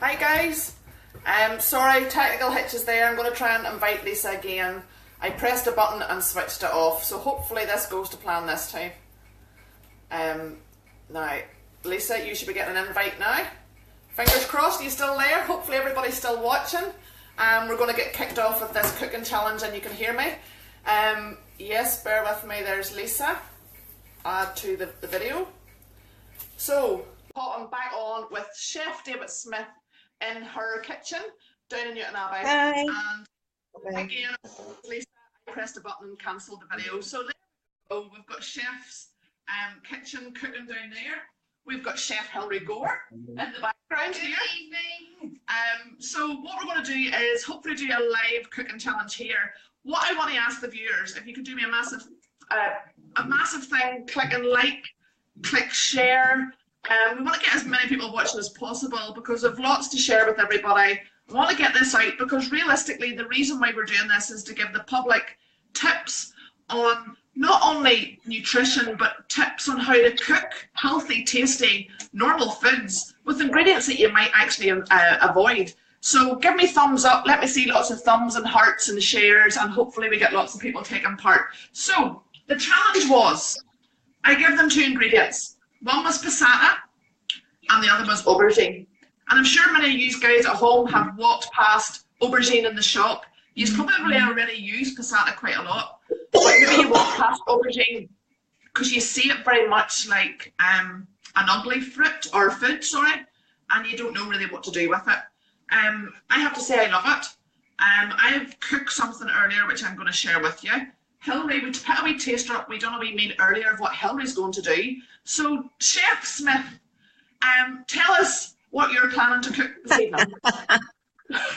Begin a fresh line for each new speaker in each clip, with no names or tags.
Hi guys. Sorry, technical hitches there. I'm going to try and invite Lisa again. I pressed a button and switched it off, so hopefully this goes to plan this time. Now, Lisa, you should be getting an invite now. Fingers crossed, are you still there? Hopefully everybody's still watching. We're going to get kicked off with this cooking challenge and you can hear me. Yes, bear with me, there's Lisa. Add to the video. So, I'm back on with Chef David Smith in her kitchen down in Newton Abbey.
Hi.
And again, Lisa, I pressed a button and cancelled the video. So there we go. We've got Chef's kitchen cooking down there. We've got Chef Hilary Gore in the background here.
Good evening.
So what we're going to do is hopefully do a live cooking challenge here. What I want to ask the viewers, if you could do me a massive thing, click and like, click share. We want to get as many people watching as possible because we've lots to share with everybody. I want to get this out because realistically the reason why we're doing this is to give the public tips on not only nutrition but tips on how to cook healthy, tasty, normal foods with ingredients that you might actually avoid. So give me thumbs up, let me see lots of thumbs and hearts and shares, and hopefully we get lots of people taking part. So the challenge was, I give them 2 ingredients. One was passata and the other was aubergine. And I'm sure many of you guys at home have walked past aubergine in the shop. You've probably already used passata quite a lot, but maybe you walk past aubergine because you see it very much like an ugly fruit or food, and you don't know really what to do with it. I have to say I love it. I've cooked something earlier which I'm going to share with you. Hilary, we put a wee taster up. We done a wee meal earlier of what Hilary's going to do. So, Chef Smith, tell us what you're planning to cook this evening.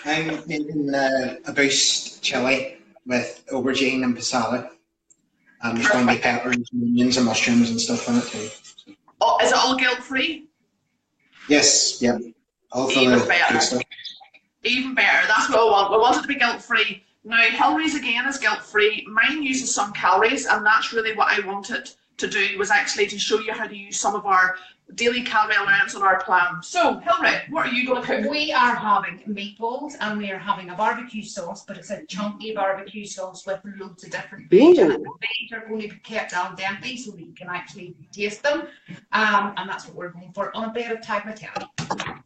I'm making a boost chilli with aubergine and passata. There's going to be peppers, onions and mushrooms and stuff in it too.
Oh, is it all guilt-free?
Yes, yeah. All for
Even
the
better.
good stuff.
Even better, that's what I want. We want it to be guilt-free. Now, Hilary's again is guilt-free. Mine uses some calories, and that's really what I wanted to do, was actually to show you how to use some of our daily calorie allowance on our plan. So, Hilary, what are you going to cook?
We are having meatballs and we are having a barbecue sauce, but it's a chunky barbecue sauce with loads of different veg in it. The veg are going to be kept al dente so that you can actually taste them. And that's what we're going for on a bit of tagliatelle.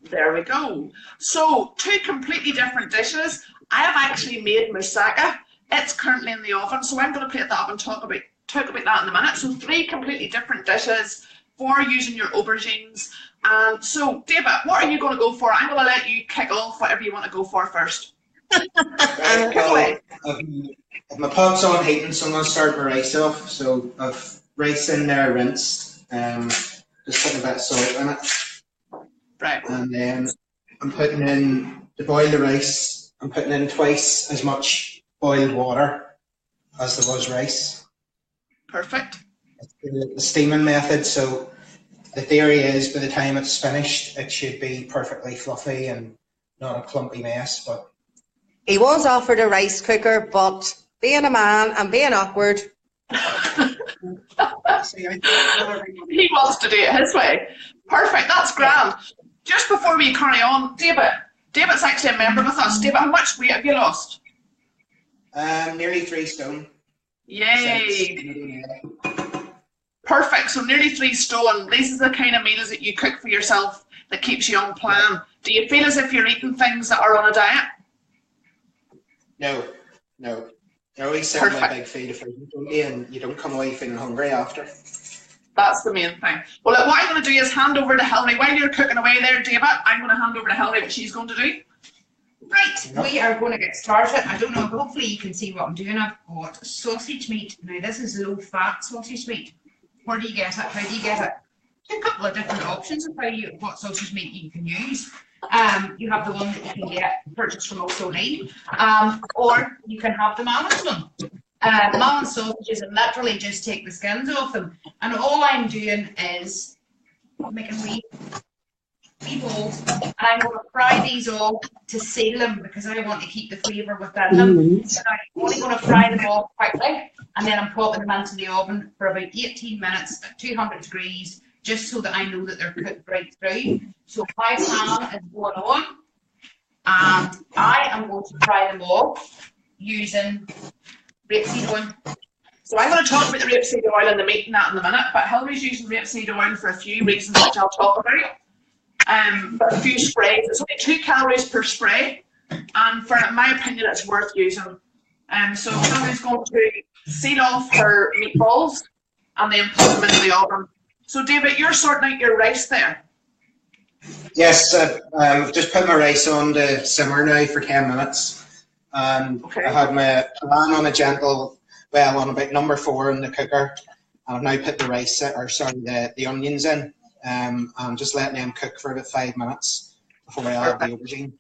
There we go. So, 2 completely different dishes. I have actually made moussaka. It's currently in the oven, so I'm going to plate that up and talk about that in a minute. So 3 completely different dishes for using your aubergines. So, David, what are you going to go for? I'm going to let you kick off whatever you want to go for first.
Right, well, I've my pot's on heating, so I'm going to start my rice off. So I've rice in there rinsed, just putting a bit of salt in it.
Right.
And then I'm putting in, to boil the rice, I'm putting in twice as much boiled water as there was rice.
Perfect.
It's the steaming method, so the theory is by the time it's finished, it should be perfectly fluffy and not a clumpy mess. But
He was offered a rice cooker, but being a man and being awkward.
see,
He wants to do it his way. Perfect, that's grand. Just before we carry on, David's actually a member with us. David, how much weight have you lost?
nearly 3 stone.
Yay! Perfect, so nearly 3 stone. These are the kind of meals that you cook for yourself that keeps you on plan. Do you feel as if you're eating things that are on a diet?
No. I always set my big feed of food, and you don't come away feeling hungry after.
That's the main thing. Well, look, what I'm going to do is hand over to Hilary. While you're cooking away there, David, I'm going to hand over to Hilary what she's going to do.
Right, we are going to get started. I don't know, hopefully you can see what I'm doing. I've got sausage meat. Now this is low fat sausage meat. Where do you get it? How do you get it? A couple of different options of what sausage meat you can use. You have the one that you can get purchased from O'Sullivan, or you can have the Mammoth one. The Mammoth sausages, and literally just take the skins off them. And all I'm doing is making wee balls, and I'm going to fry these all to seal them because I want to keep the flavour within them. So I'm only going to fry them all quickly, and then I'm popping them into the oven for about 18 minutes at 200 degrees, just so that I know that they're cooked right through. So my pan is going on, and I am going to fry them all using rapeseed oil.
So I'm going to talk about the rapeseed oil and the meat and that in a minute, but Hillary's using rapeseed oil for a few reasons which I'll talk about. But a few sprays, it's only 2 calories per spray, and for in my opinion it's worth using. So Hillary's going to seal off her meatballs and then put them into the oven. So David, you're sorting out your rice there.
Yes, I've just put my rice on to simmer now for 10 minutes.
Okay.
I had my pan on a gentle, well, on about number 4 in the cooker. I've now put the rice, the onions in. I'm just letting them cook for about 5 minutes before I add the aubergine.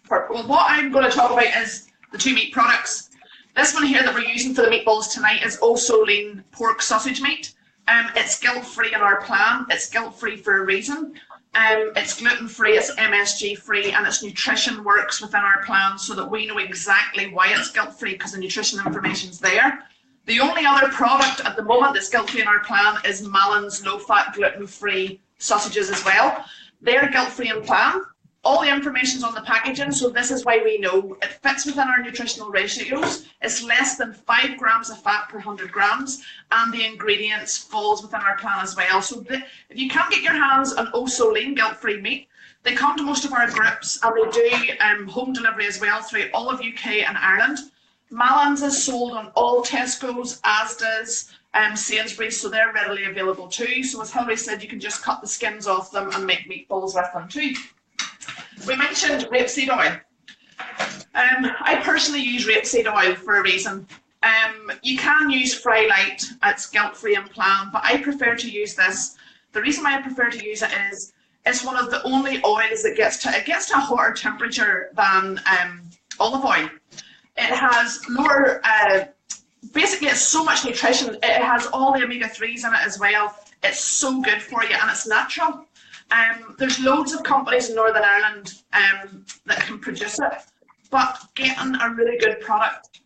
Perfect. Well, what I'm going to talk about is the 2 meat products. This one here that we're using for the meatballs tonight is also lean pork sausage meat. It's guilt-free in our plan. It's guilt-free for a reason. It's gluten-free, it's MSG-free, and its nutrition works within our plan so that we know exactly why it's guilt-free because the nutrition information's there. The only other product at the moment that's guilt-free in our plan is Mallin's low-fat, gluten-free sausages as well. They're guilt-free in plan. All the information's on the packaging, so this is why we know it fits within our nutritional ratios. It's less than 5 grams of fat per 100 grams, and the ingredients falls within our plan as well. So if you can't get your hands on also lean guilt-free meat, they come to most of our groups, and they do home delivery as well through all of UK and Ireland. Mallin's is sold on all Tesco's, Asda's, Sainsbury's, so they're readily available too. So as Hilary said, you can just cut the skins off them and make meatballs with them too. We mentioned rapeseed oil. I personally use rapeseed oil for a reason. You can use Fry Light, it's guilt-free in plan, but I prefer to use this. The reason why I prefer to use it is it's one of the only oils that gets to a hotter temperature than olive oil. It has lower, basically it's so much nutrition. It has all the omega-3s in it as well. It's so good for you and it's natural. There's loads of companies in Northern Ireland that can produce it, but getting a really good product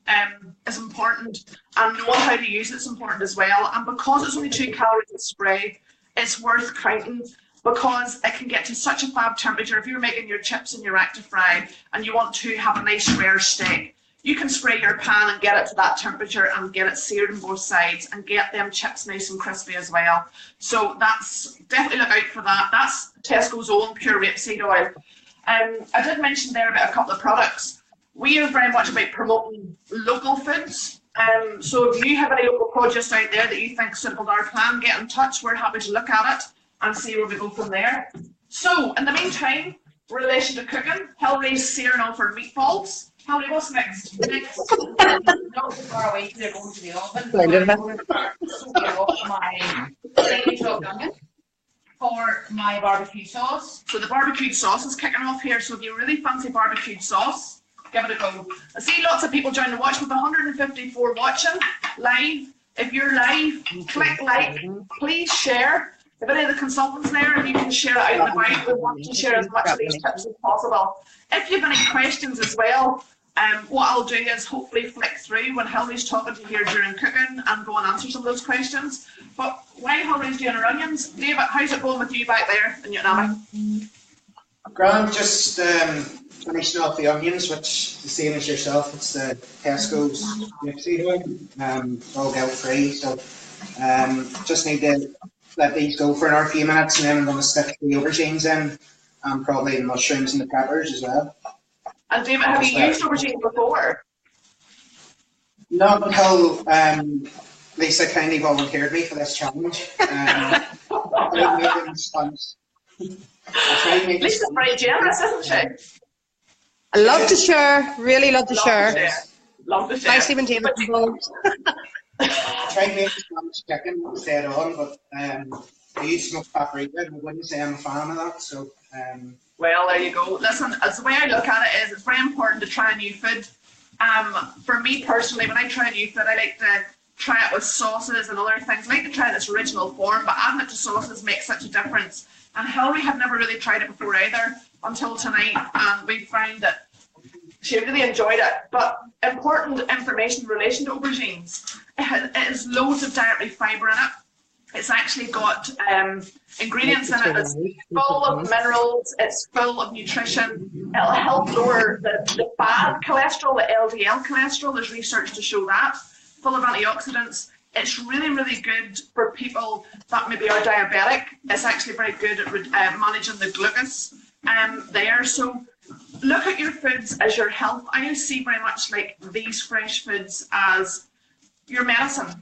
is important, and knowing how to use it is important as well. And because it's only 2 calories a spray, it's worth counting because it can get to such a fab temperature. If you're making your chips and your Actifry and you want to have a nice rare steak, you can spray your pan and get it to that temperature and get it seared on both sides and get them chips nice and crispy as well. So that's definitely look out for that. That's Tesco's own pure rapeseed oil. I did mention there about a couple of products. We are very much about promoting local foods. So if you have any local produce out there that you think is suitable to our plan, get in touch. We're happy to look at it and see where we go from there. So in the meantime, in relation to cooking, Hillary's searing off her meatballs. Hilary, what's next?
Not too far away, they're going to the oven. My chopped onion for my barbecue sauce.
So the barbecue sauce is kicking off here. So if you really fancy barbecue sauce, give it a go. I see lots of people joining the watch with 154 watching live. If you're live, click like, please share. If any of the consultants there and you can share it out and about, we want to share as much of these tips as possible. If you have any questions as well, what I'll do is hopefully flick through when Hillary's talking to you here during cooking and go and answer some of those questions. But while Hillary's doing her onions, David, how's it going with you back there in Vietnam?
Grant, just finishing off the onions, which the same as yourself, it's the Tesco's rapeseed oil, all guilt-free. So just need to let these go for another few minutes, and then I'm going to stick the aubergines in, and probably the mushrooms and the peppers as well.
And David, have you used aubergines before?
Not until Lisa kindly volunteered me for this challenge.
Lisa's very generous, isn't she?
I love to share, really love to share.
Love to share.
Especially when David's involved.
I tried making Spanish chicken instead on, but I use smoked paprika. I wouldn't say I'm a fan of that. So.
Well, there you go. Listen, as the way I look at it is, it's very important to try a new food. For me personally, when I try a new food, I like to try it with sauces and other things. I like to try it in its original form, but adding it to sauces makes such a difference. And Hilary had never really tried it before either until tonight, and we found that she really enjoyed it. But important information in relation to aubergines. It has loads of dietary fibre in it. It's actually got ingredients in it that's full of minerals, it's full of nutrition. It'll help lower the bad cholesterol, the LDL cholesterol. There's research to show that. Full of antioxidants. It's really, really good for people that maybe are diabetic. It's actually very good at managing the glucose there. So look at your foods as your health. I see very much like these fresh foods as your medicine.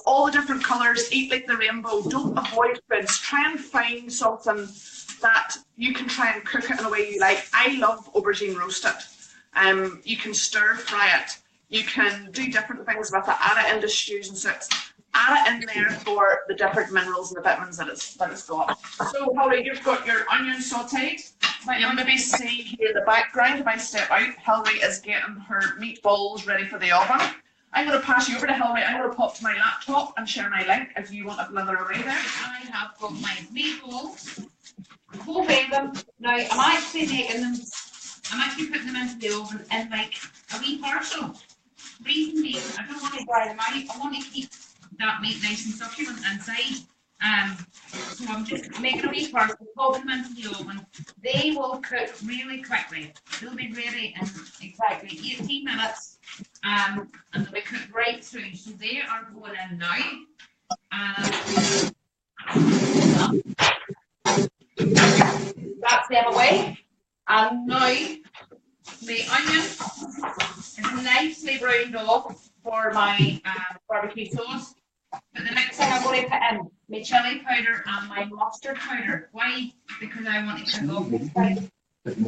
All the different colours, eat like the rainbow. Don't avoid foods. Try and find something that you can try and cook it in a way you like. I love aubergine roasted. You can stir fry it. You can do different things with it. Add it into stews and soups. Add it in there for the different minerals and the vitamins that it's got. So Hilary, you've got your onions sauteed. You'll maybe see here the background if I step out. Hilary is getting her meatballs ready for the oven. I'm going to pass you over to Hilary. I'm going to pop to my laptop and share my link if you want to blather away there.
I have got my meatballs. Both of them. Now, I'm actually making them, I'm actually putting them into the oven in like a wee parcel. Reason being, I don't want to dry them out. I want to keep that meat nice and succulent inside. So I'm just making a wee parcel, popping them into the oven. They will cook really quickly. They'll be ready in exactly 18 minutes. And they'll be cooked right through. So they are going in now. That's them away. And now the onion is nicely browned off for my barbecue sauce. But the next thing I'm going to put in my chilli powder and my mustard powder. Why? Because I want to cook off this side.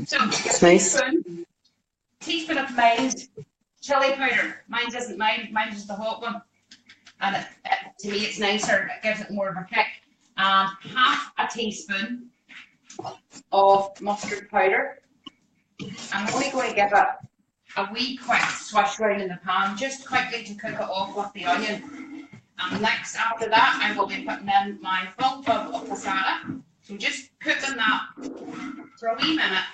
So
That's nice.
Teaspoon of mild chilli powder. Mine isn't mild, mine's just the hot one. And to me it's nicer, it gives it more of a kick. And half a teaspoon of mustard powder. I'm only going to give it a wee quick swish round in the pan, just quickly to cook it off with the onion. And next, after that, I will be putting in my full tub of passata. So just cooking that for a wee minute,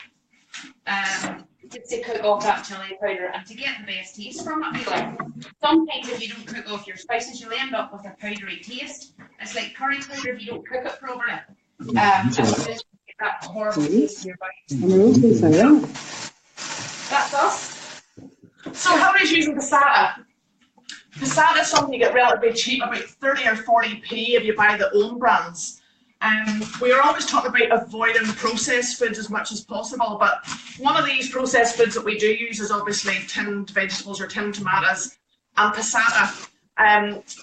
just to cook off that chilli powder and to get the best taste from it. Like, sometimes if you don't cook off your spices, you'll end up with a powdery taste. It's like curry powder if you don't cook it properly. Just get that horrible taste in your body. That's us.
So Hilary's using passata. Passata is something you get relatively cheap, about 30 or 40p if you buy the own brands. We are always talking about avoiding processed foods as much as possible, but one of these processed foods that we do use is obviously tinned vegetables or tinned tomatoes and passata.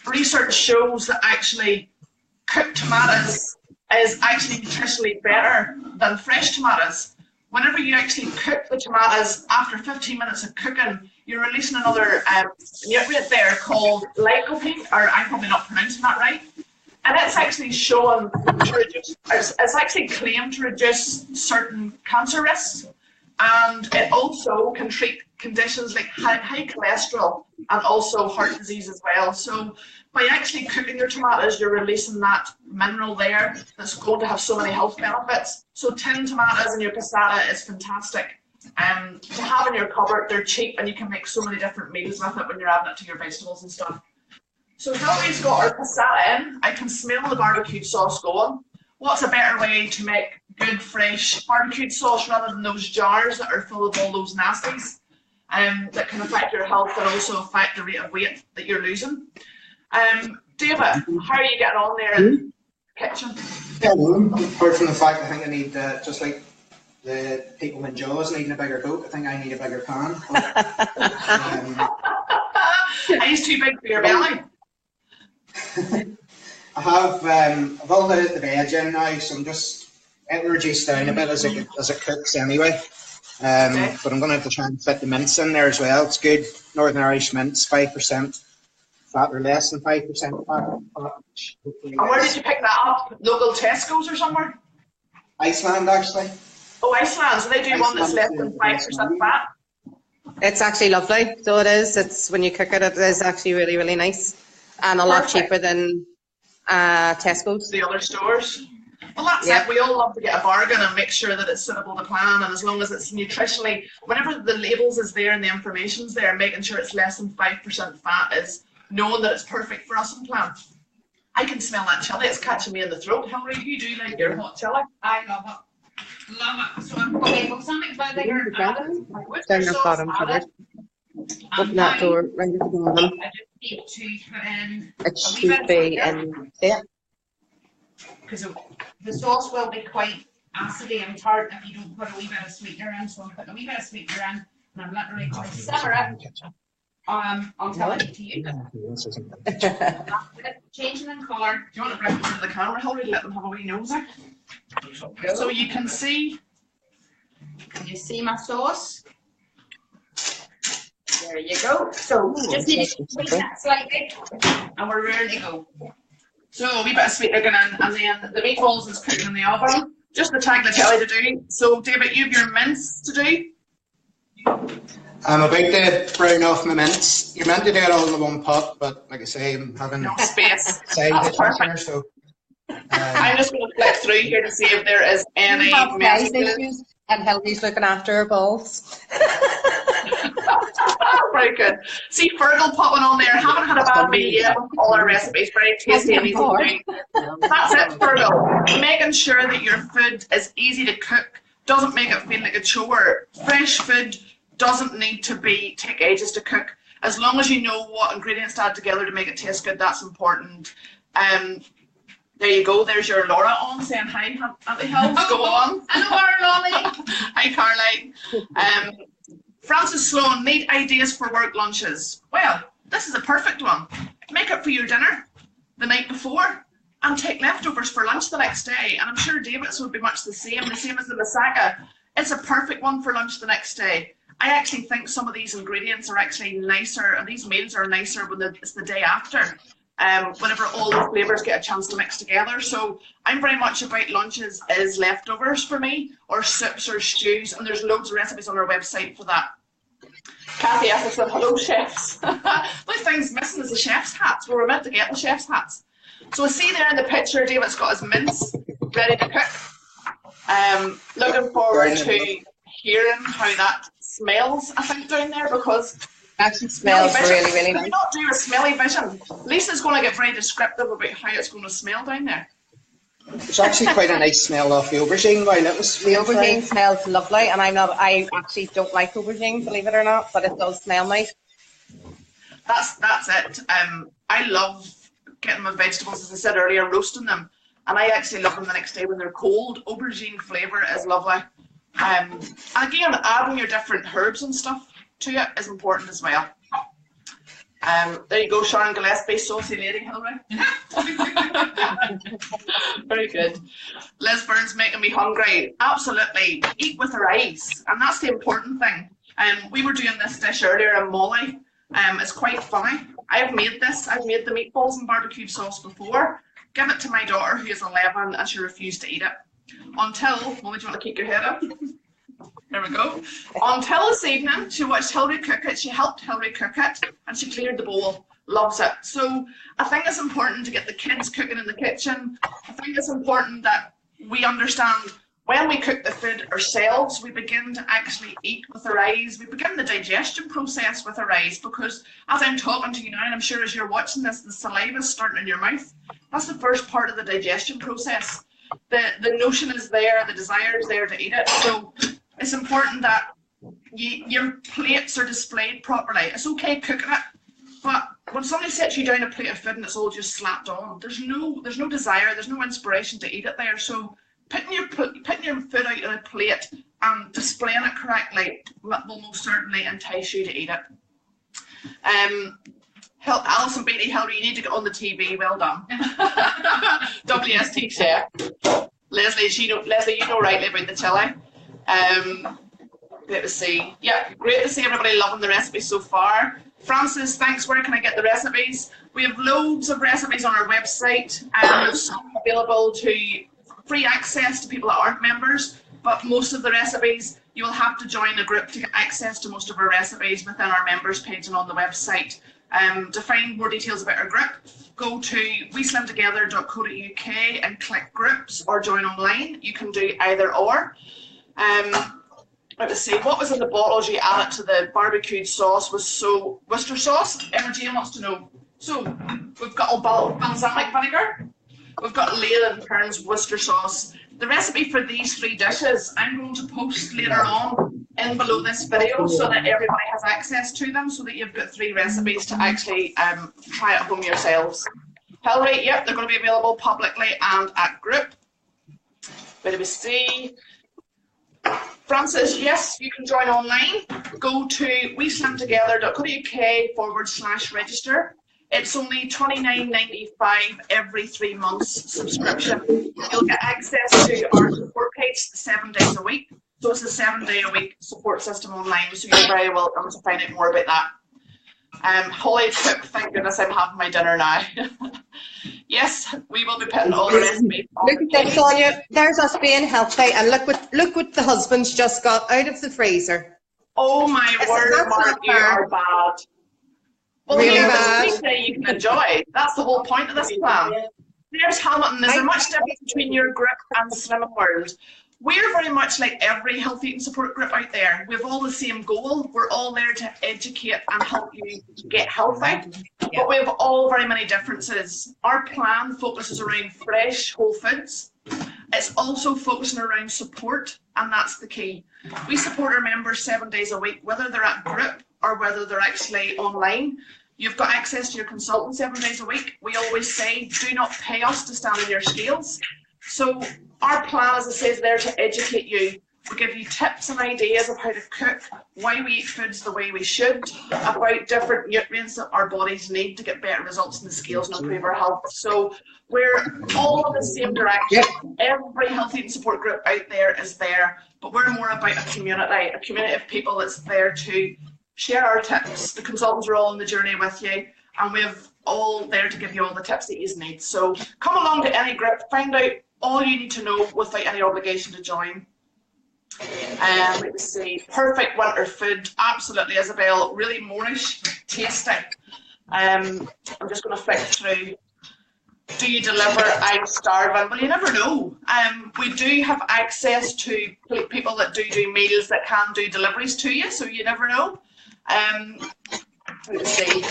Research shows that actually cooked tomatoes is actually nutritionally better than fresh tomatoes. Whenever you actually cook the tomatoes, after 15 minutes of cooking, you're releasing another nutrient there called lycopene, or I'm probably not pronouncing that right. And it's actually shown to reduce, it's actually claimed to reduce certain cancer risks. And it also can treat conditions like high cholesterol and also heart disease as well. So by actually cooking your tomatoes, you're releasing that mineral there that's going to have so many health benefits. So tinned tomatoes and your passata is fantastic. To have in your cupboard, they're cheap and you can make so many different meals with it when you're adding it to your vegetables and stuff. So Hilary's got our passata in. I can smell the barbecue sauce going. What's a better way to make good fresh barbecued sauce rather than those jars that are full of all those nasties that can affect your health and also affect the rate of weight that you're losing? David, how are you getting on there in the kitchen?
Yeah, well, apart from the fact I think I need, just like the people in Jaws needing a bigger boat, I think I need a bigger pan.
He's too big for your belly.
I have I've all the veg in now, so I'm just it'll reduce down a bit as it cooks anyway.
Okay.
But I'm going to have to try and fit the mince in there as well. It's good Northern Irish mince, 5% fat or less than 5% fat.
And where did you pick that up? Local Tesco's or somewhere?
Iceland, actually.
Oh, Iceland. So they do one that's less than 5% fat.
It's actually lovely. So it is. It's when you cook it, it is actually really, really nice, and a lot cheaper than Tesco's.
The other stores. Well, that's it. We all love to get a bargain and make sure that it's suitable to plan, and as long as it's nutritionally, whenever the labels is there and the information's there, making sure it's less than 5% fat is knowing that it's perfect for us in plan. I can smell that chilli. It's catching me in the throat. Hillary, you do like your hot chilli?
I love it. Love it. So I've got balsamic vinegar added.
Down the bottom to it. Open that door, right at the bottom.
I just need to put in
It
a wee
should
bit of
be
vinegar,
in there.
because the sauce will be quite acidy and tart if you don't put a wee bit of sweetener in. So I'm putting a wee bit of sweetener in, and I'm literally going to simmer it until I need to use it. Changing in colour.
Do you want to bring it to the camera, Hillary? Let them have a wee nosy. So you can see.
Can you see my sauce? There you go. So just need to tweak that slightly, and we're ready to go.
So a wee bit of sweetener going in, and then the meatballs is cooking in the oven. Just the tag the chilli to do. So David, you have your mince to do.
I'm about to brown off my mince. You're meant to do it all in the one pot, but like I say, I'm having
No space.
side
That's
dishes
perfect.
here, so.
I'm just going to flip through here to see if there is any
We have guys
messages.
issues, and Hillary's looking after her balls.
Very good. See Fergal popping on there. Haven't had a bad meal yet with all our recipes. Very tasty and easy to do. That's it, Fergal. Making sure that your food is easy to cook, doesn't make it feel like a chore. Fresh food doesn't need to take ages to cook. As long as you know what ingredients to add together to make it taste good, that's important. There you go. There's your Laura on saying hi, Auntie Hills. Go on.
Hello, Lolly.
Hi, Caroline. Francis Sloan, need ideas for work lunches. Well, this is a perfect one. Make it for your dinner the night before and take leftovers for lunch the next day. And I'm sure David's would be much the same as the Masaka. It's a perfect one for lunch the next day. I actually think some of these ingredients are actually nicer, and these meals are nicer when it's the day after. Whenever all the flavours get a chance to mix together. So I'm very much about lunches as leftovers for me, or soups or stews, and there's loads of recipes on our website for that. Kathy Essex said, hello chefs. The only thing's missing is the chef's hats. We were meant to get the chef's hats. So I see there in the picture, David's got his mince ready to cook. Looking forward to hearing how that smells, I think, down there, because
Actually smells really, really
Can
nice.
we not do a smelly vision? Lisa's going to get very descriptive about how it's going to smell down there.
There's actually quite a nice smell off the aubergine while it was
The aubergine smells lovely, and I actually don't like aubergine, believe it or not, but it does smell nice.
That's it. I love getting my vegetables, as I said earlier, roasting them, and I actually love them the next day when they're cold. Aubergine flavour is lovely. And again, adding your different herbs and stuff to it is important as well. There you go, Sharon Gillespie, saucy lady, Hillary. Very good. Liz Burns making me hungry. Absolutely, eat with her eyes, and that's the important thing. We were doing this dish earlier in Molly. It's quite funny. I've made this. I've made the meatballs and barbecued sauce before. Give it to my daughter, who is 11, and she refused to eat it. Until, Molly, do you want to keep your head up? There we go. Until this evening, she watched Hillary cook it. She helped Hillary cook it, and she cleared the bowl. Loves it. So I think it's important to get the kids cooking in the kitchen. I think it's important that we understand when we cook the food ourselves, we begin to actually eat with our eyes. We begin the digestion process with our eyes, because as I'm talking to you now, and I'm sure as you're watching this, the saliva is starting in your mouth. That's the first part of the digestion process. The notion is there, the desire is there to eat it. So it's important that your plates are displayed properly. It's okay cooking it, but when somebody sets you down a plate of food and it's all just slapped on, there's no desire, there's no inspiration to eat it there. So putting your food out on a plate and displaying it correctly will most certainly entice you to eat it. Alison Beatty, Hillary, you need to get on the TV. Well done. WST chef. Leslie, you know rightly about the chili. Great to see. Yeah, great to see everybody loving the recipes so far. Francis, thanks. Where can I get the recipes? We have loads of recipes on our website, and there's some available to free access to people that aren't members, but most of the recipes, you will have to join a group to get access to most of our recipes within our members page and on the website. To find more details about our group, go to weslimtogether.co.uk and click groups or join online. You can do either or. Let's see, what was in the bottles you added to the barbecued sauce was Worcester sauce. Emma Jane wants to know. So We've got balsamic vinegar. We've got Leyland Kearns Worcester sauce. The recipe for these 3 dishes, I'm going to post later on in below this video so that everybody has access to them, so that you've got 3 recipes to actually try at home yourselves. Hillary, yep, they're going to be available publicly and at group. Where do we see? Francis, yes, you can join online. Go to weslamtogether.co.uk/register. It's only £29.95 every 3 months subscription. You'll get access to our support page 7 days a week. So it's a 7-day-a-week support system online, so you're very welcome to find out more about that. Holly Cook, thank goodness I'm having my dinner now. Yes, we will be putting all the recipes on.
Look at that, Sonia. There's us being healthy, and look what the husband's just got out of the freezer.
Oh my word, Mark, you are bad. Well,
Really
here,
bad.
this day you can enjoy. That's the whole point of this plan. There's Hamilton. Is there much difference between your group and Slimming World? We're very much like every health eating support group out there. We've all the same goal. We're all there to educate and help you get healthy. But we have all very many differences. Our plan focuses around fresh, whole foods. It's also focusing around support, and that's the key. We support our members 7 days a week, whether they're at group or whether they're actually online. You've got access to your consultant 7 days a week. We always say, do not pay us to stand on your scales. So our plan, as I say, is there to educate you. We give you tips and ideas of how to cook, why we eat foods the way we should, about different nutrients that our bodies need to get better results in the scales and improve our health. So we're all in the same direction. Every health eating support group out there is there, but we're more about a community of people that's there to share our tips. The consultants are all on the journey with you, and we're all there to give you all the tips that you need. So come along to any group, find out all you need to know without any obligation to join. Let's see, perfect winter food, absolutely, Isabel, really Moorish, tasty. I'm just going to flick through. Do you deliver? I'm starving. Well, you never know. We do have access to people that do meals that can do deliveries to you, so you never know. Let's see.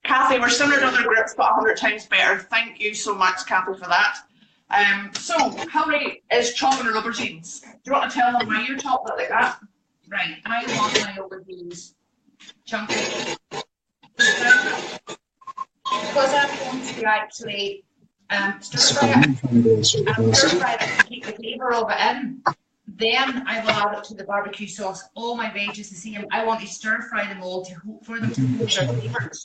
Kathy, we're similar to other groups, but 100 times better. Thank you so much, Kathy, for that. So, Hillary is chopping her aubergines. Do you want to tell them why you're chopping it like that?
Right, I want my aubergines chunky. Because I'm going to actually stir fry it, and stir fry it to keep the flavour of it in. Then I will add it to the barbecue sauce. All my veggies the same. I want to stir fry them all for them to hold their flavours.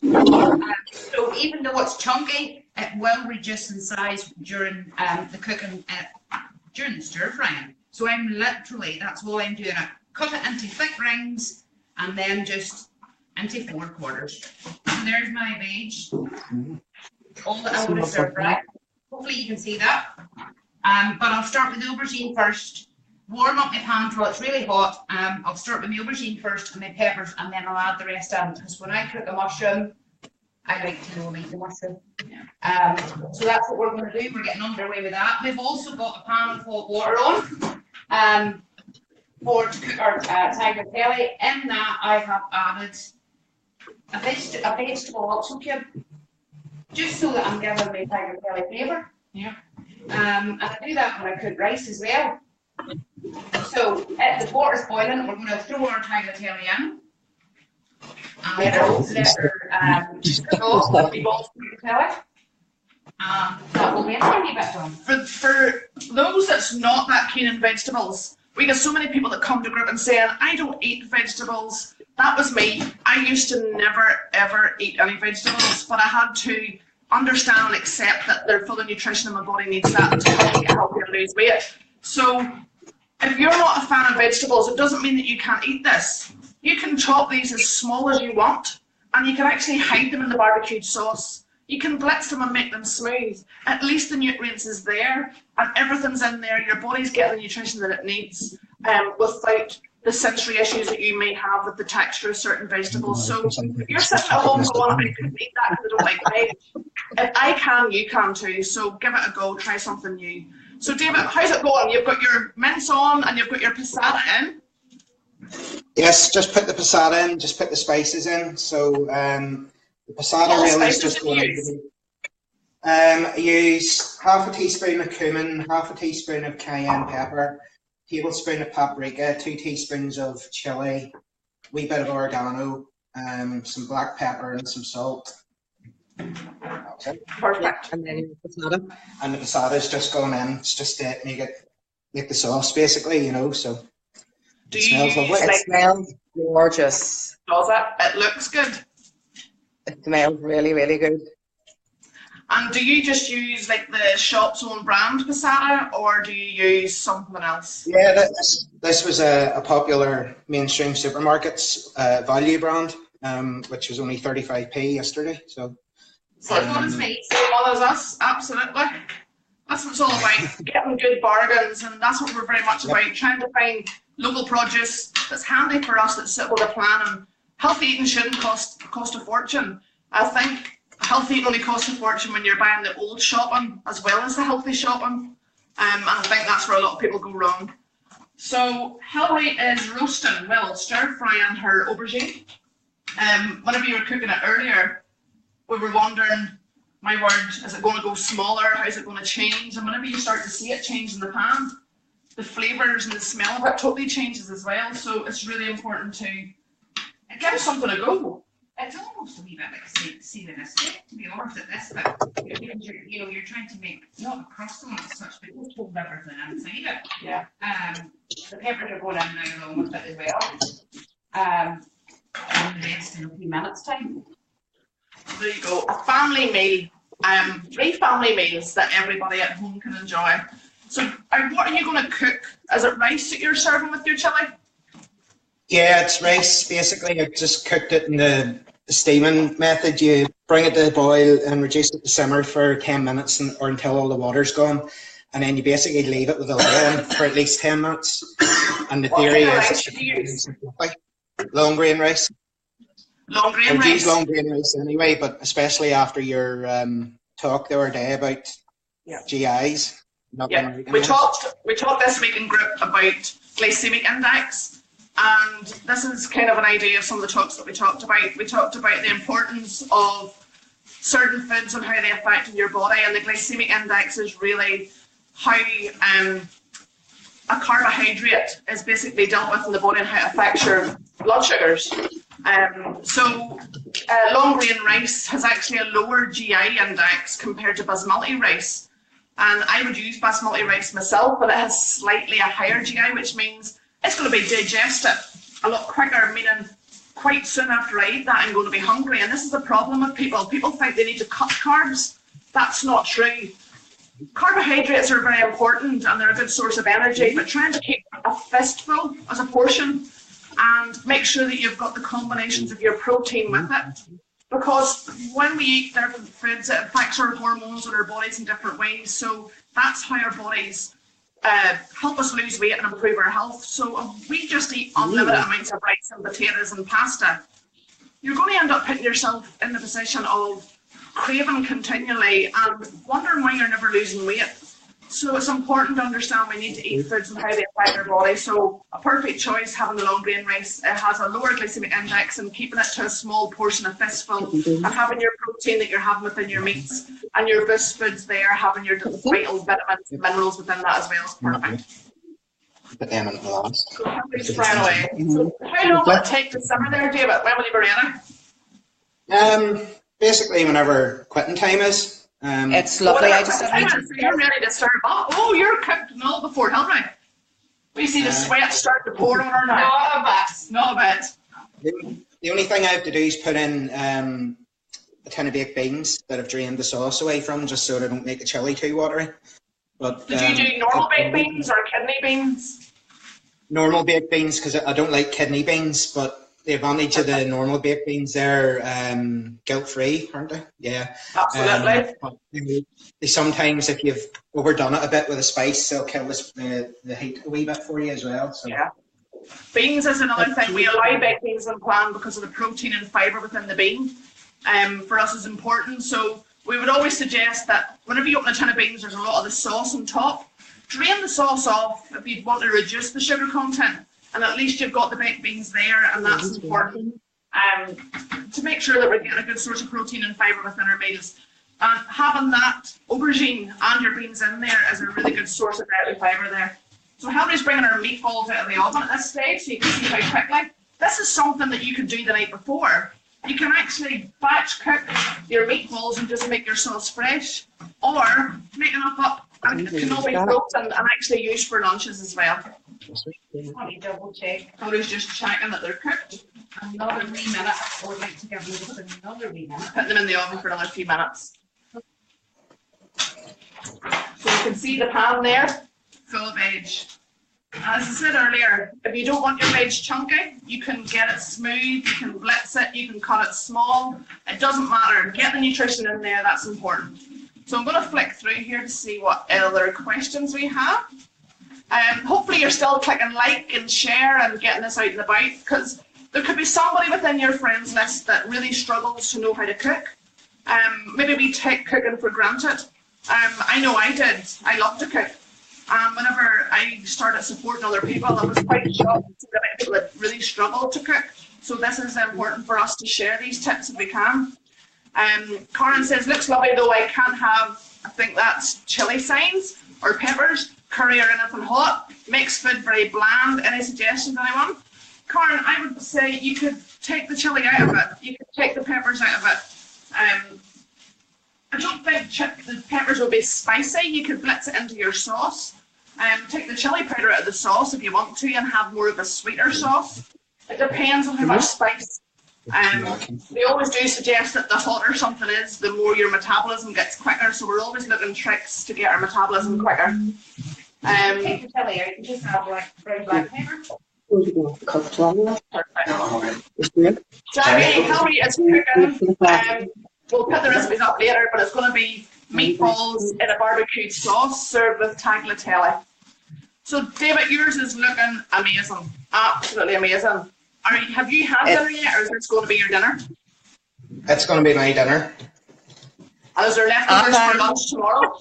So even though it's chunky, it will reduce in size during the cooking, during the stir frying. So I'm literally, that's all I'm doing. I cut it into thick rings and then just into 4 quarters. So there's my veg. All that I want to stir fry. Hopefully you can see that. But I'll start with the aubergine first. Warm up my pan till it's really hot. I'll start with my aubergine first and my peppers, and then I'll add the rest in. Because when I cook a mushroom, I like to know the mushroom. So that's what we're going to do. We're getting underway with that. We've also got a pan of hot water on to cook our tagliatelle. In that, I have added a vegetable oxo cube, just so that I'm giving my tagliatelle flavour.
Yeah.
And I do that when I cook rice as well. So if the water's boiling, we're going to throw our tagliatelle in. And let her cook off with the balls of tagliatelle. That will make a wee bit done.
For those that's not that keen on vegetables, we get so many people that come to group and saying, I don't eat vegetables. That was me. I used to never ever eat any vegetables, but I had to understand and accept that they're full of nutrition and my body needs that to help me get healthy and lose weight. So if you're not a fan of vegetables, it doesn't mean that you can't eat this. You can chop these as small as you want, and you can actually hide them in the barbecued sauce. You can blitz them and make them smooth. At least the nutrients is there, and everything's in there. Your body's getting the nutrition that it needs, without the sensory issues that you may have with the texture of certain vegetables. So if you're sitting at home going, I couldn't eat that because I don't like veg. If I can, you can too. So give it a go, try something new. So David, how's it going? You've got your mince on and you've got your passata in?
Yes, just put the passata in, just put the spices in. So the passata really is just going to I use half a teaspoon of cumin, half a teaspoon of cayenne pepper, tablespoon of paprika, 2 teaspoons of chilli, a wee bit of oregano, some black pepper and some salt. That's it.
Perfect.
And then your passata.
And the passata's just going in. It's just to make the sauce basically, you know. So
Do
it
you
smells lovely.
use,
It
like,
smells gorgeous.
does it? It looks good.
It smells really, really good.
And do you just use like the shop's own brand passata, or do you use something else?
Yeah, this was a popular mainstream supermarkets value brand, which was only 35p yesterday. So
Same as me.
Same one as us, absolutely. That's what it's all about, getting good bargains, and that's what we're very much about, trying to find local produce that's handy for us, that's suitable to plan. And healthy eating shouldn't cost a fortune. I think healthy eating only costs a fortune when you're buying the old shopping as well as the healthy shopping. And I think that's where a lot of people go wrong. So Hilary is roasting, well, stir frying her aubergine. Whenever you were cooking it earlier, we were wondering, my word, is it going to go smaller? How's it going to change? And whenever you start to see it change in the pan, the flavours and the smell of it totally changes as well. So it's really important to give something a go.
It's almost a wee bit like sealing a steak, to be honest, at this bit. You're trying to make, not a crust on it as such, but you've told everything inside it.
Yeah.
The peppers are going in now along with it as well. And the rest in a few minutes' time.
There you go. A family meal. 3 family meals that everybody at home can enjoy. So what are you going to cook? Is it rice that you're serving with your chili?
yeah, it's rice basically. I just cooked it in the steaming method. You bring it to the boil and reduce it to simmer for 10 minutes or until all the water's gone. And then you basically leave it with the lid on for at least 10 minutes. And the theory is long grain rice.
Long grain
I
rice.
use long grain rice anyway, but especially after your talk the other day about GIs.
Yeah, we talked this week in group about glycemic index, and this is kind of an idea of some of the talks that we talked about. We talked about the importance of certain foods and how they affect your body, and the glycemic index is really how a carbohydrate is basically dealt with in the body and how it affects your blood sugars. So long grain rice has actually a lower GI index compared to basmati rice. And I would use basmati rice myself, but it has slightly a higher GI, which means it's going to be digested a lot quicker, meaning quite soon after I eat that, I'm going to be hungry. And this is the problem with people. People think they need to cut carbs. That's not true. Carbohydrates are very important and they're a good source of energy, but trying to keep a fistful as a portion and make sure that you've got the combinations of your protein with it. Because when we eat different foods, it affects our hormones in our bodies in different ways. So that's how our bodies help us lose weight and improve our health. So if we just eat unlimited amounts of rice and potatoes and pasta, you're going to end up putting yourself in the position of craving continually and wondering why you're never losing weight. So it's important to understand we need to eat foods and how they affect our body. So a perfect choice, having the long grain rice. It has a lower glycemic index, and keeping it to a small portion of fistful, and having your protein that you're having within your meats and your boost foods there, having your vital vitamins and minerals within that as well is perfect.
Put them in the last.
So it's frying away. So how long will it take to simmer there, David? When will you be ready?
Basically whenever quitting time is.
It's lovely.
You're ready to start. Oh, you're cooked and all before Hilary. We see the sweat start to pour on her now. Not a bit.
The only thing I have to do is put in a tin of baked beans that I've drained the sauce away from, just so that I don't make the chili too watery. But
did you do normal baked beans or kidney beans?
Normal baked beans, because I don't like kidney beans, but the advantage of the normal baked beans, they're guilt-free, aren't they? Yeah.
Absolutely.
But they sometimes, if you've overdone it a bit with a spice, they'll kill the heat a wee bit for you as well. So.
Yeah. Beans is another thing. We allow baked beans in plan because of the protein and fibre within the bean. For us is important. So we would always suggest that whenever you open a tin of beans, there's a lot of the sauce on top. Drain the sauce off if you want to reduce the sugar content. And at least you've got the baked beans there, and that's important to make sure that we're getting a good source of protein and fibre within our meals. And having that aubergine and your beans in there is a really good source of dietary fibre there. So Hillary's bringing her meatballs out of the oven at this stage, so you can see how quickly. This is something that you could do the night before. You can actually batch cook your meatballs and just make your sauce fresh, or make enough up and it can all be frozen and actually used for lunches as well.
Let me double check.
Hillary's just checking that they're cooked.
Another wee minute. I would like to give them just another wee minute.
Put them in the oven for another few minutes. So you can see the pan there, full of veg. As I said earlier, if you don't want your veg chunky, you can get it smooth, you can blitz it, you can cut it small. It doesn't matter. Get the nutrition in there, that's important. So I'm going to flick through here to see what other questions we have. Hopefully you're still clicking like and share and getting this out and about, because there could be somebody within your friends list that really struggles to know how to cook. Maybe we take cooking for granted. I know I did. I love to cook. Whenever I started supporting other people, I was quite shocked to see the amount of people that really struggle to cook. So this is important for us to share these tips if we can. Karen says, looks lovely though, I can't have, I think that's chili signs or peppers, curry or anything hot. Makes food very bland. Any suggestions, anyone? Karen, I would say you could take the chili out of it. You could take the peppers out of it. I don't think the peppers will be spicy. You could blitz it into your sauce. Take the chili powder out of the sauce if you want to and have more of a sweeter sauce. It depends on how much spice. They always do suggest that the hotter something is, the more your metabolism gets quicker. So we're always looking tricks to get our metabolism quicker.
Take the chili out and just have like brown black pepper.
Jackie, Hillary is cooking. We'll put the recipes up later, but it's going to be meatballs in a barbecued sauce served with tagliatelle. So, David, yours is looking amazing. Absolutely amazing. Have you had dinner yet, or is this going to be your dinner?
It's going to be my dinner.
And is there leftovers for lunch tomorrow?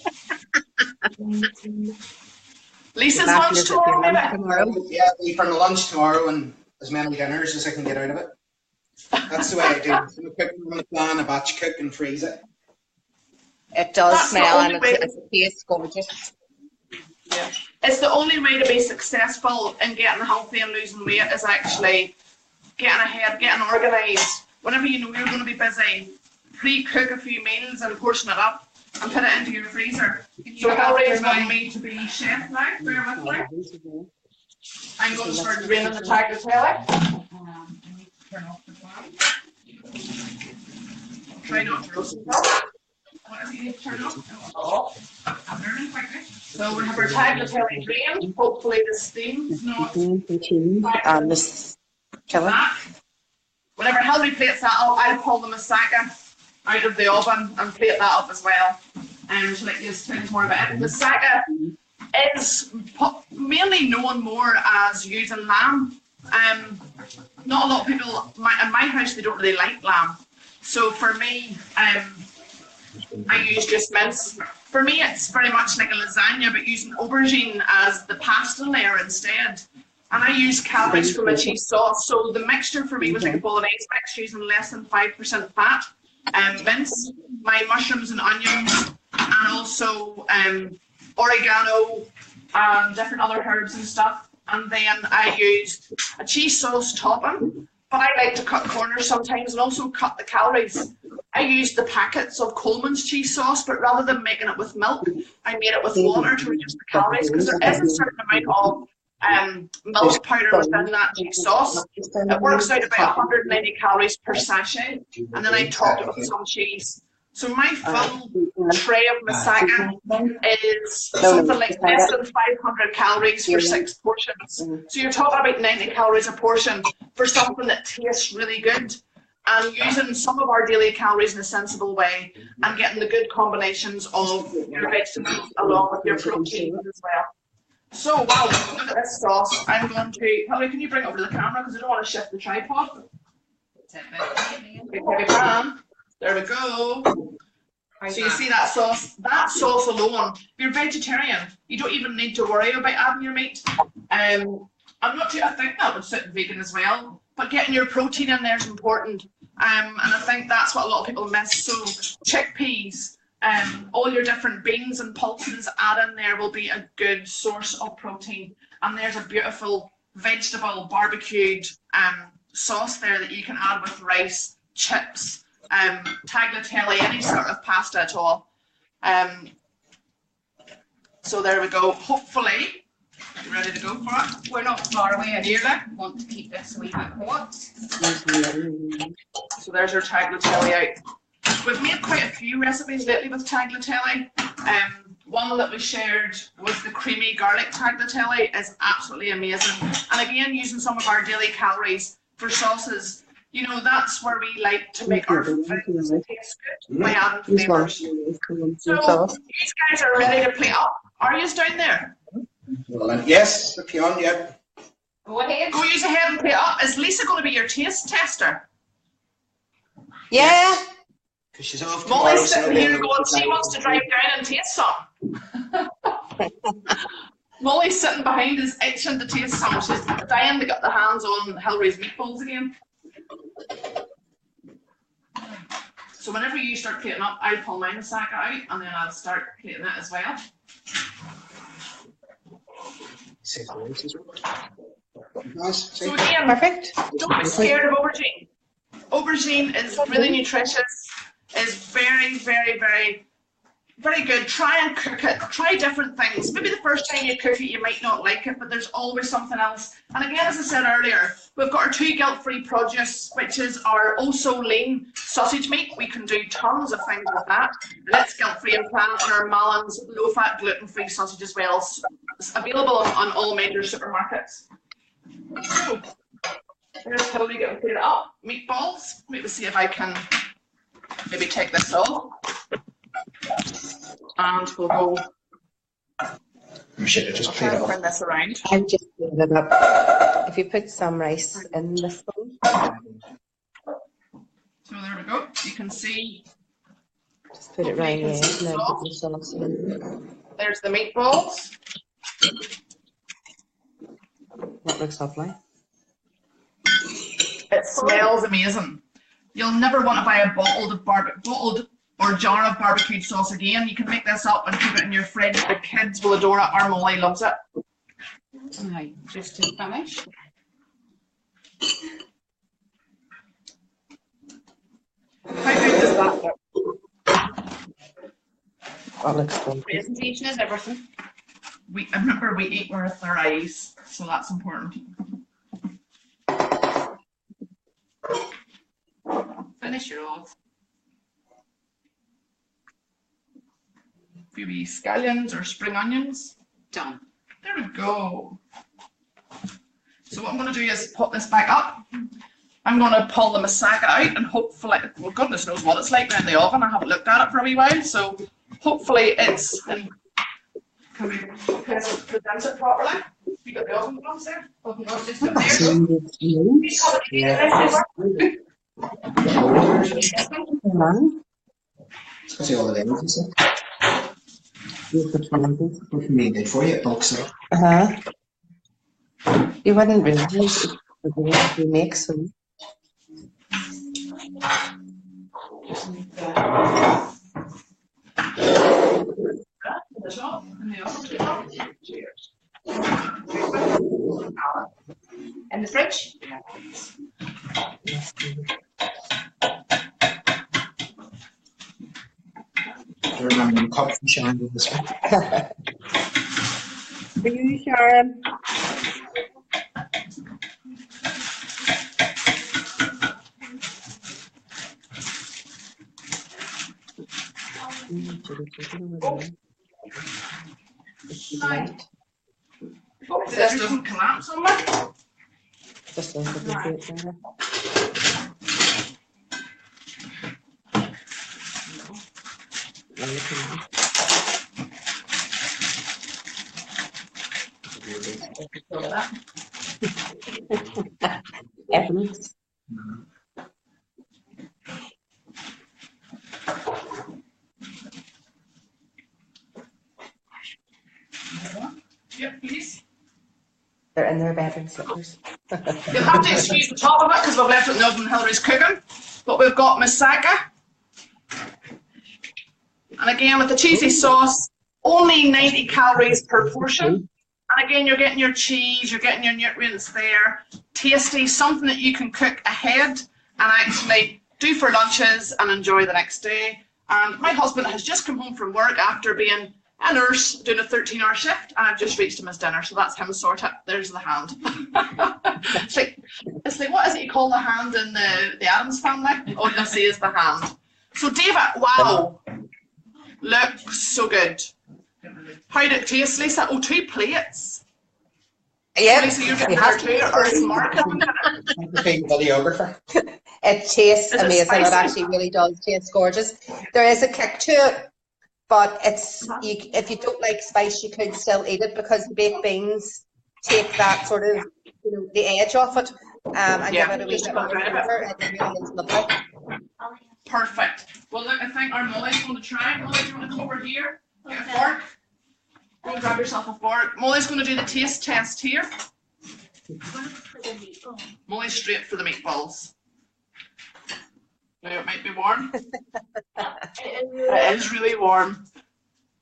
Lisa's lunch tomorrow, maybe?
Yeah, it'll be for lunch tomorrow and as many dinners as I can get out of it. That's the way I do it. I'm cooking on the plan, a batch cook and freeze it.
It does
That's
smell and it tastes gorgeous.
Yeah. It's the only way to be successful in getting healthy and losing weight is actually getting ahead, getting organised. Whenever you know you're going to be busy, pre-cook a few meals and portion it up and put it into your freezer. So Hillary's wanting me to be chef now, bear with me. I'm going to start draining the tagliatelle.
Turn off the fan.
Try not to roast it up. What is it you need to turn off? I'm learning quickly. So we have our tagliatelle drained. Hopefully the steam is not
And this chili.
back. Whenever Hillary plates that up, I'll pull the moussaka out of the oven and plate that up as well. And she'll let you tell us more about it. Moussaka is mainly known more as using lamb. Not a lot of people in my house, they don't really like lamb. So for me, I use just mince. For me, it's very much like a lasagna, but using aubergine as the pasta layer instead. And I use calories from a cheese sauce. So the mixture for me was like a bolognese mix using less than 5% fat. Mince, my mushrooms and onions, and also oregano and different other herbs and stuff. And then I used a cheese sauce topping, but I like to cut corners sometimes and also cut the calories. I used the packets of Coleman's cheese sauce, but rather than making it with milk, I made it with water to reduce the calories because there is a certain amount of milk powder within that cheese sauce. It works out about 190 calories per sachet, and then I topped it with some cheese. So my full tray of moussaka is something like less than 500 calories for 6 portions. So you're talking about 90 calories a portion for something that tastes really good. And using some of our daily calories in a sensible way and getting the good combinations of your vegetables along with your proteins as well. So, wow, look at this sauce. I'm going to, Hillary, can you bring it over to the camera because I don't want to shift the tripod. There we go. So you see that sauce? That sauce alone, if you're vegetarian, you don't even need to worry about adding your meat. I think that would suit vegan as well. But getting your protein in there is important. And I think that's what a lot of people miss. So chickpeas, All your different beans and pulses add in there will be a good source of protein. And there's a beautiful vegetable barbecued sauce there that you can add with rice, chips, tagliatelle, any sort of pasta at all. So there we go. Hopefully, you ready to go for it?
We're not far away at here, like, we want to keep this a wee bit hot.
So there's our tagliatelle out. We've made quite a few recipes lately with tagliatelle. One that we shared was the creamy garlic tagliatelle, is absolutely amazing. And again, using some of our daily calories for sauces, you know, that's where we like to make our food taste good by adding flavours. So these guys are ready to plate up. Are you down there?
Well, yes, if you on, yeah.
Go ahead.
Go use ahead and plate up. Is Lisa going to be your taste tester?
Yeah.
Because she's off
Molly's sitting here going, she wants to drive down and taste some. Molly's sitting behind us itching to taste some. She's dying to get the hands on Hillary's meatballs again. So whenever you start plating up, I'll pull my massaka out and then I'll start plating it as well. So again,
Perfect.
don't be scared of aubergine. Aubergine is really nutritious, is very, very, very, very good. Try and cook it. Try different things. Maybe the first time you cook it, you might not like it, but there's always something else. And again, as I said earlier, we've got our 2 guilt-free produce, which is our also lean sausage meat. We can do tons of things with that. And it's guilt-free and plant, and our Malins low-fat, gluten-free sausage as well. So it's available on all major supermarkets. So, here's how we get it up. Meatballs. Maybe see if I can maybe take this off. And we'll go.
Just plate it
Turn this around.
I've just put it up. If you put some rice in this one.
So there we go. You can see.
Just put it right here. Now put the sauce in.
There's the meatballs.
That looks lovely.
It smells amazing. You'll never want to buy a bottled or jar of barbecued sauce again. You can make this up and keep it in your fridge. The kids will adore it. Our Molly loves it.
Right, just to finish.
How good does that look?
That looks good.
Presentation is everything.
I remember we eat with our eyes, so that's important.
Finish your off.
A few wee scallions or spring onions.
Done.
There we go. So what I'm going to do is put this back up. I'm going to pull the massaka out and hopefully, well, goodness knows what it's like now in the oven. I haven't looked at it for a wee while, so hopefully it's, can we present it properly? You got the oven gloves there? Oven gloves just up there.
Let's see all the levels, you see. What can we do for you? Box it up.
You wouldn't realize if you make some.
In the fridge?
I remember the cup from Sharon did this one.
For you, Sharon.
Right. Hope this doesn't collapse on me.
Just a little bit there. Evidence.
Yep, please.
They're in their bedroom slippers.
You'll have to excuse the top of it because we've left it in the oven and Hillary's cooking. But we've got massaka. And again, with the cheesy sauce, only 90 calories per portion. And again, you're getting your cheese, you're getting your nutrients there. Tasty, something that you can cook ahead and actually do for lunches and enjoy the next day. And my husband has just come home from work after being a nurse doing a 13-hour shift, and I've just reached him his dinner, so that's him sorted. There's the hand. it's like what is it you call the hand in the Addams Family? All you'll see is the hand. So David, wow, looks so good. How did it taste, Lisa? Oh, 2 plates.
Yeah,
Lisa, you're getting there too, or is Mark having it?
it tastes
Is it
amazing. It
spicy?
actually really does taste gorgeous. There is a kick to it, but it's if you don't like spice, you could still eat it because the baked beans take that sort of, you know, the edge off it, and give it a wee bit more flavour. It really is lovely.
Perfect. Well, look, I think our Molly's going to try. Molly, do you want to come over here? Get a fork. Go and grab yourself a fork. Molly's going to do the taste test here. Molly's straight for the meatballs. Now, it might be warm. It is really warm.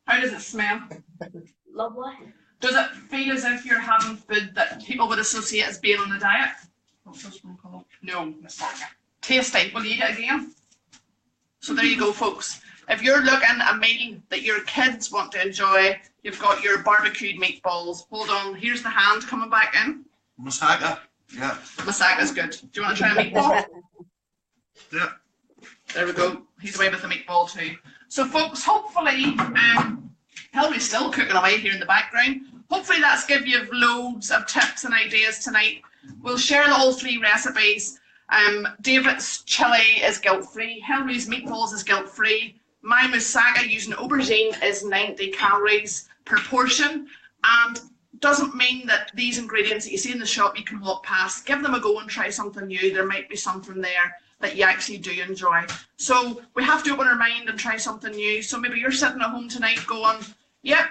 How does it smell?
Lovely.
Does it feel as if you're having food that people would associate as being on a diet? No. Tasty. Will you eat it again? So there you go, folks. If you're looking at a meal that your kids want to enjoy, you've got your barbecued meatballs. Hold on, here's the hand coming back in.
Masaka. Yeah.
Masaga's good. Do you want to try a meatball?
Yeah.
There we go. He's away with the meatball too. So folks, hopefully, Hillary's still cooking away here in the background. Hopefully that's given you loads of tips and ideas tonight. We'll share all 3 recipes. David's chili is guilt-free. Hillary's meatballs is guilt-free. My moussaka using aubergine is 90 calories per portion. And doesn't mean that these ingredients that you see in the shop you can walk past. Give them a go and try something new. There might be something there that you actually do enjoy. So we have to open our mind and try something new. So maybe you're sitting at home tonight going, yep,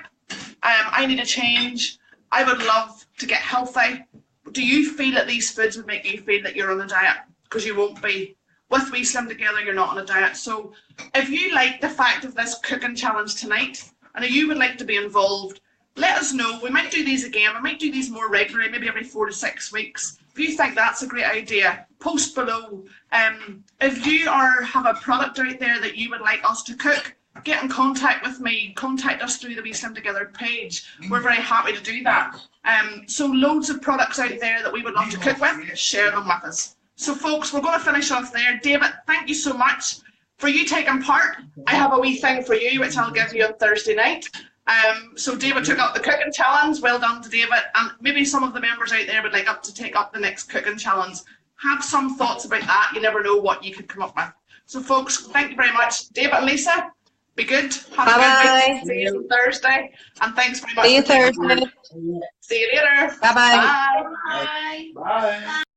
I need a change. I would love to get healthy. Do you feel that these foods would make you feel that you're on a diet? Because you won't be. With We Slim Together, you're not on a diet. So if you like the fact of this cooking challenge tonight, and if you would like to be involved, let us know. We might do these again. We might do these more regularly, maybe every 4 to 6 weeks. If you think that's a great idea, post below. If you have a product out there that you would like us to cook, get in contact with me. Contact us through the We Slim Together page. We're very happy to do that. So loads of products out there that we would love to cook with. Share them with us. So folks, we're going to finish off there. David, thank you so much for you taking part. I have a wee thing for you, which I'll give you on Thursday night. So David took up the cooking challenge. Well done to David. And maybe some of the members out there would like to take up the next cooking challenge. Have some thoughts about that. You never know what you could come up with. So folks, thank you very much. David and Lisa, be good. Have a good week. See you on Thursday. And thanks very much.
See you Thursday.
See you later.
Bye-bye.
Bye.
Bye.